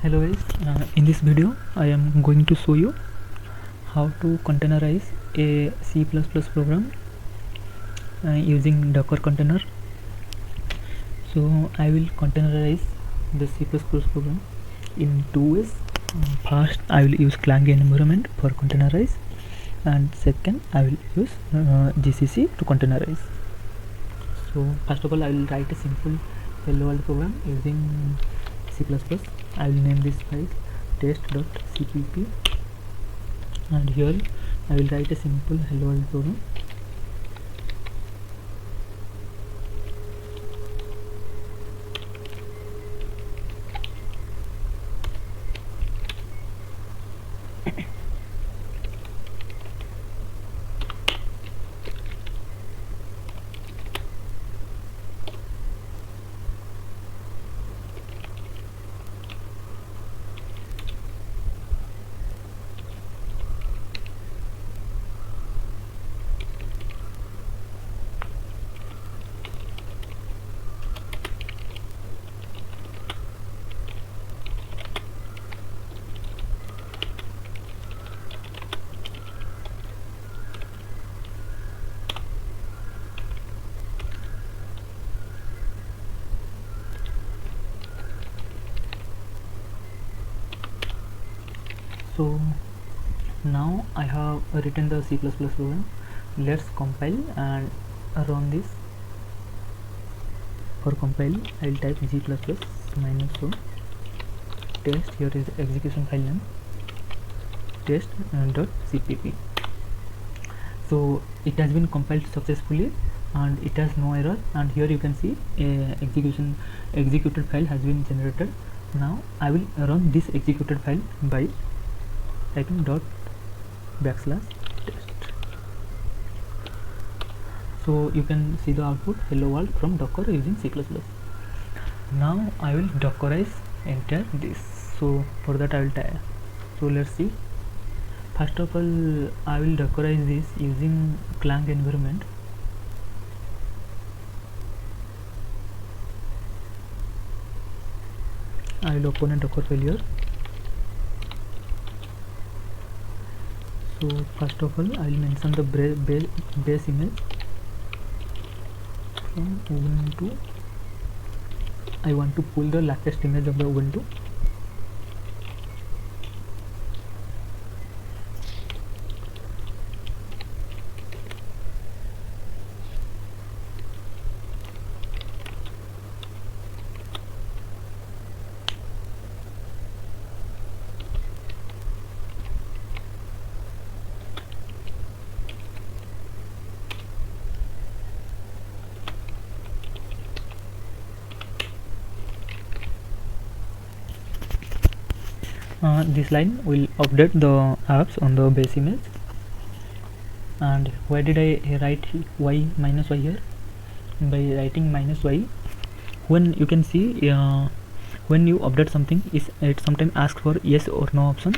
Hello guys, in this video I am going to show you how to containerize a C++ program using Docker container. So I will containerize the C++ program in two ways. First I will use Clang environment for containerize, and second I will use GCC to containerize. So first of all I will write a simple hello world program using C++. I will name this file test.cpp, and here I will write a simple hello world program. So now I have written the C++ program. Let's compile and run this. For compile I will type g++ -o test. Here is the execution file name test.cpp. So it has been compiled successfully and it has no error, and here you can see a executed file has been generated. Now I will run this executed file by typing /test. So you can see the output hello world from Docker using C++. Now I will Dockerize enter this. So for that I will type. So let's see. First of all I will Dockerize this using Clang environment. I will open a Docker file here. So first of all I will mention the base image from Ubuntu. I want to pull the latest image of the Ubuntu. This line will update the apps on the base image. And why did I write y -y here? By writing -y, when you can see when you update something, it sometimes asks for yes or no option.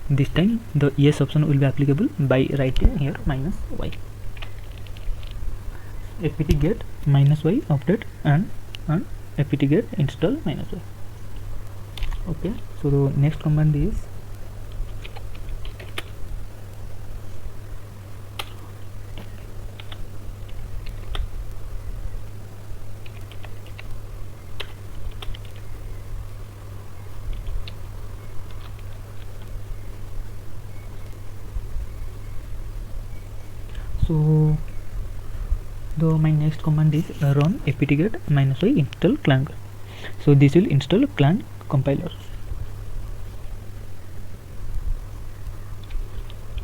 This time the yes option will be applicable by writing here -y. apt-get -y update and apt-get install -y. Okay, so the next command is my next command is run apt-get -y install Clang. So this will install Clang compiler.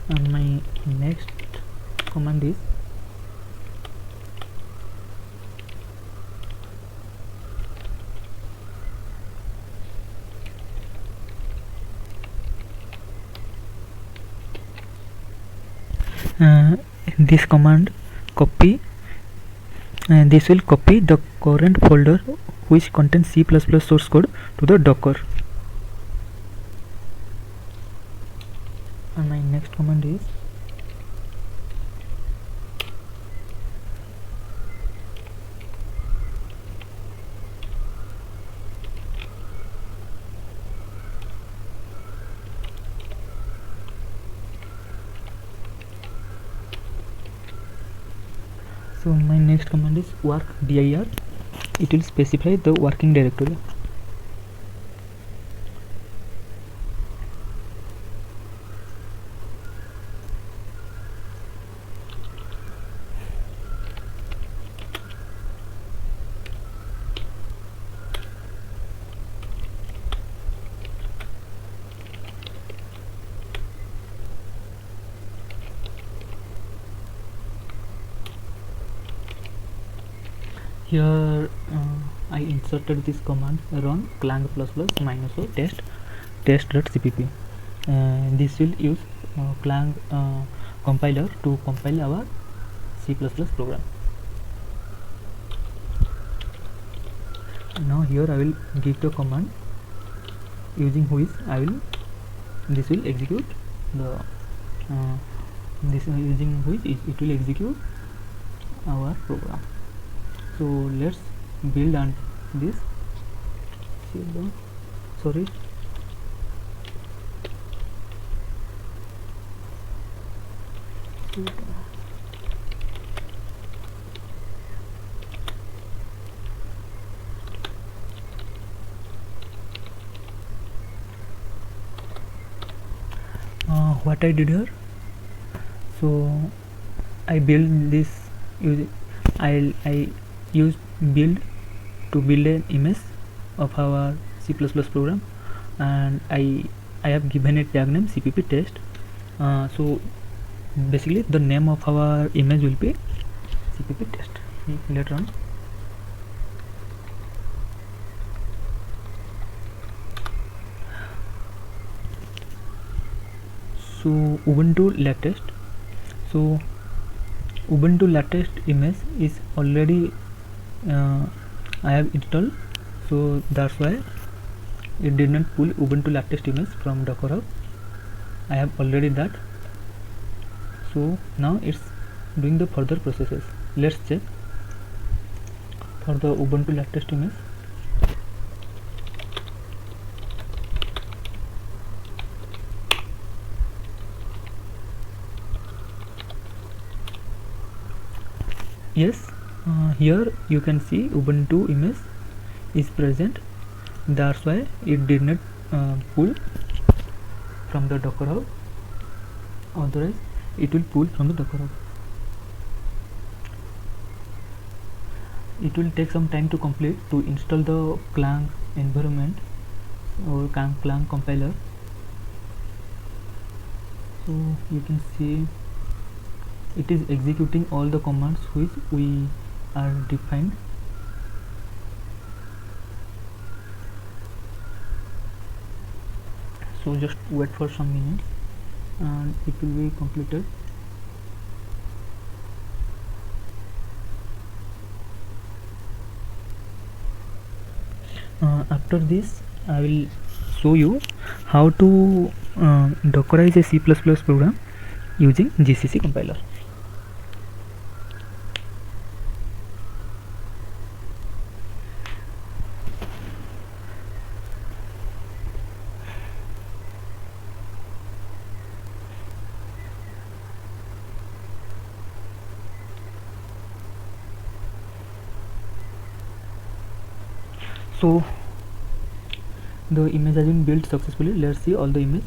And my next command is this command copy, and this will copy the current folder which contains C++ source code to the Docker. And my next command is So my next command is work dir. It will specify the working directory. Here I inserted this command run clang ++ -o test.cpp. This will use clang compiler to compile our C++ program. Now here I will give the command using which this will execute the this using which it will execute our program. So let's build on this. Sorry. What I did here, so I built this using I used build to build an image of our C++ program, and I have given it tag name cpp test. So basically the name of our image will be cpp test. Later on, so Ubuntu latest. So Ubuntu latest image is already I have installed, so that's why it did not pull Ubuntu latest image from Docker Hub. I have already that, so now it's doing the further processes. Let's check for the Ubuntu latest image. Yes, here you can see Ubuntu image is present. That's why it did not pull from the Docker Hub. Otherwise, it will pull from the Docker Hub. It will take some time to complete to install the Clang environment or Clang compiler. So you can see it is executing all the commands which we are defined. So just wait for some minutes and it will be completed. After this I will show you how to Dockerize a C++ program using GCC compiler. So the image has been built successfully. Let's see all the images.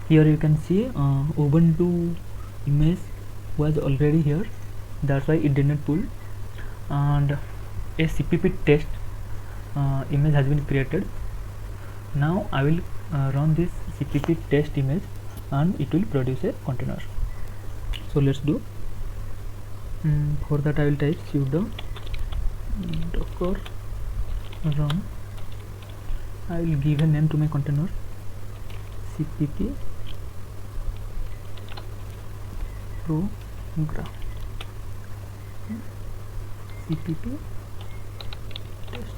Here you can see Ubuntu image was already here, that's why it did not pull, and a cpp test image has been created. Now I will run this cpp test image and it will produce a container. So let's do. For that I will type sudo docker run. I will give a name to my container, cpp program, cpp test.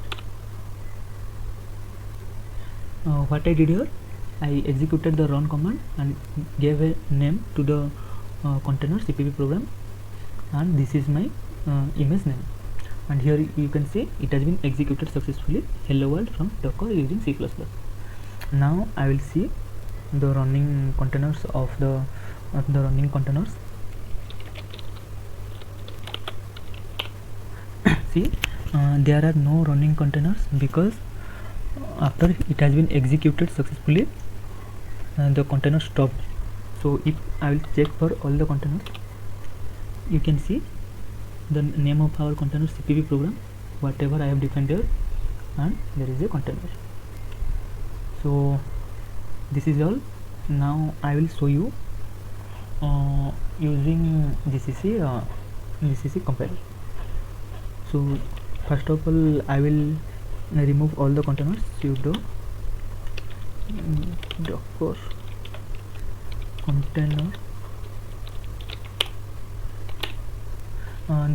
What I did here, I executed the run command and gave a name to the container cpp program, and this is my image name, and here you can see it has been executed successfully, hello world from Docker using C++. now I will see the running containers of the running containers. See, there are no running containers because after it has been executed successfully, the container stopped. So if I will check for all the containers, you can see the name of our container CPP program, whatever I have defined here, and there is a container. So this is all. Now I will show you using GCC compiler. So first of all, I will remove all the containers. Sudo docker container.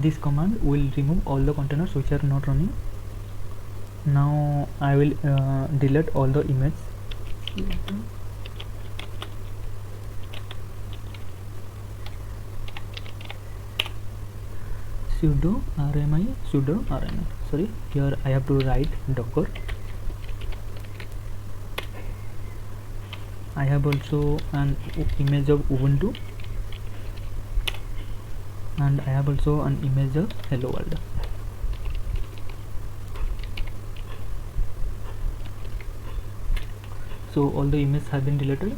This command will remove all the containers which are not running. Now I will delete all the images. Sudo rmi sorry, here I have to write docker. I have also an image of Ubuntu, and I have also an image of hello world. So all the images have been deleted.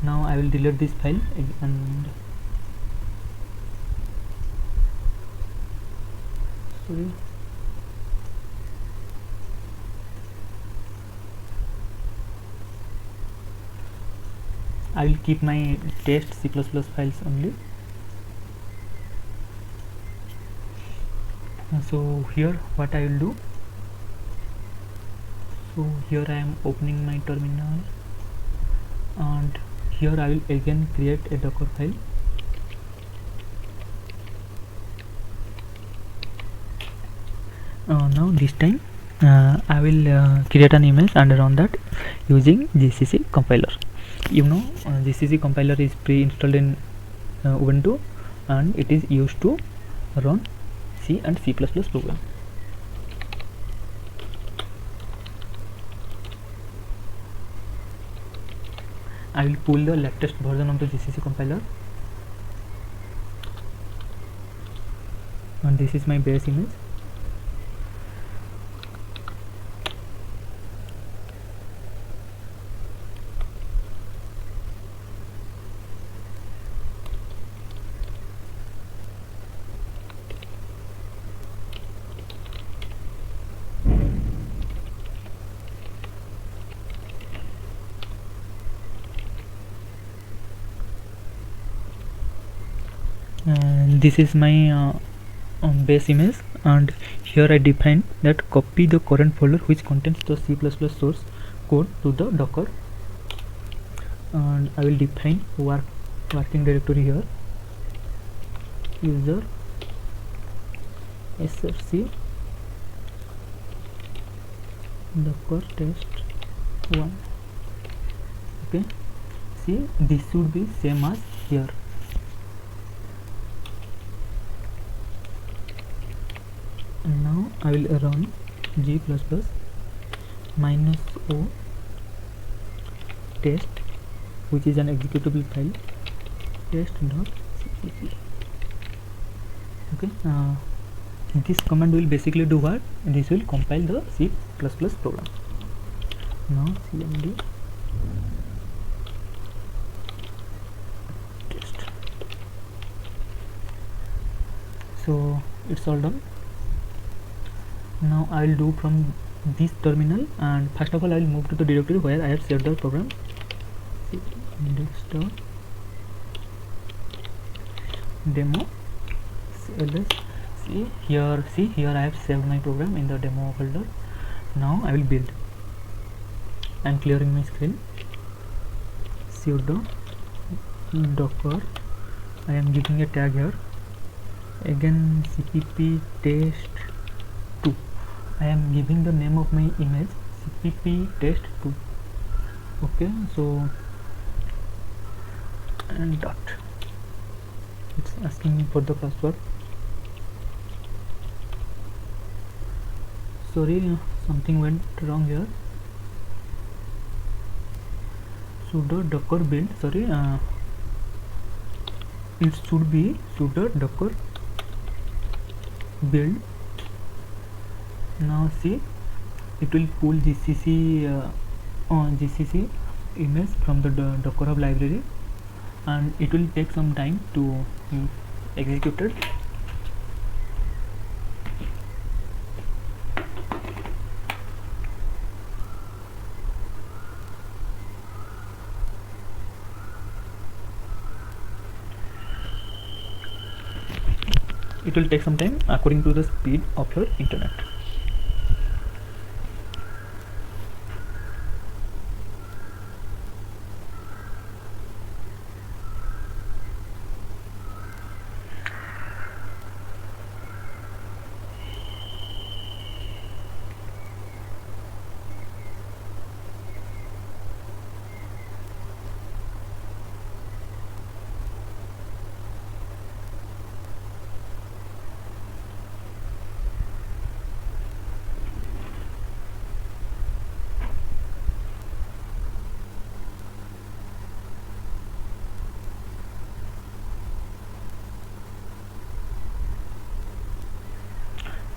Now I will delete this file and sorry, I will keep my test C++ files only. So here what I will do, so here I am opening my terminal, and here I will again create a docker file. Now this time I will create an image and run that using GCC compiler. You know, GCC compiler is pre-installed in Ubuntu, and it is used to run C and C++ program. I will pull the latest version of the GCC compiler, and this is my base image. This is my base image, and here I define that copy the current folder which contains the C++ source code to the docker, and I will define working directory here, user src docker test1. okay, see, this should be same as here. And now I will run g++ -o test, which is an executable file, test.cpp. okay, this command will basically do what? This will compile the C++ program. Now cmd test. So it's all done. Now I will do from this terminal, and first of all I will move to the directory where I have saved the program. Index.demo ls. See here I have saved my program in the demo folder. Now I will build. I am clearing my screen. Sudo docker, I am giving a tag here, again cpp test2. I am giving the name of my image cpp test2. okay, so and dot, it's asking me for the password. Sorry, something went wrong here. sudo docker build, sorry, it should be sudo docker build. Now see, it will pull GCC image from the Docker Hub library, and it will take some time to execute it. It will take some time according to the speed of your internet.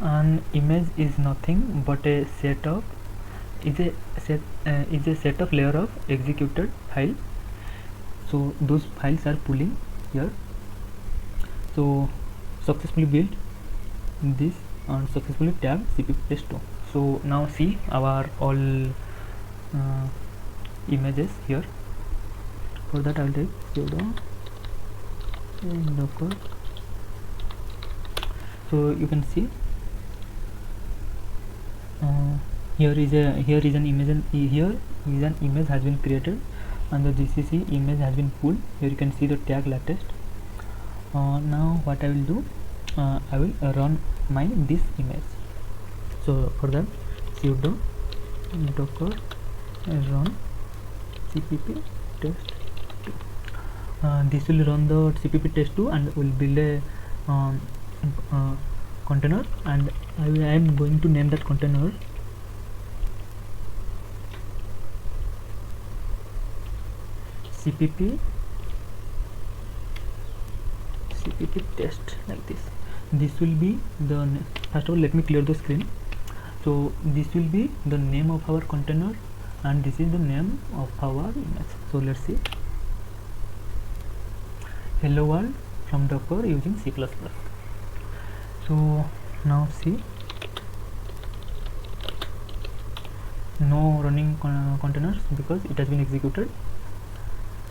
An image is nothing but a set of is a set of layer of executed file. So those files are pulling here. So successfully built this and successfully tagged cpp test2. So now see our all images here. For that I will take sudo docker. So you can see here is an image has been created, and the GCC image has been pulled. Here you can see the tag latest. Now what I will do, I will run this image. So for that sudo docker run cpp test2. This will run the cpp test2 and will build a container, and I am going to name that container cpp test, like this. This will be the first of all, let me clear the screen. So this will be the name of our container, and this is the name of our image. So let's see, hello world from Docker using C++. So now see, no running containers because it has been executed.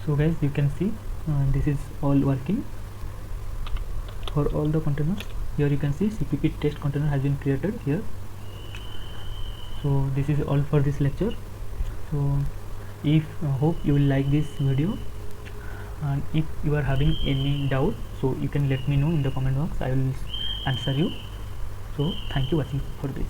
So guys, you can see this is all working for all the containers. Here you can see cpp test container has been created here. So this is all for this lecture. So if hope you will like this video, and if you are having any doubt, so you can let me know in the comment box. I will answer you. So thank you watching for this.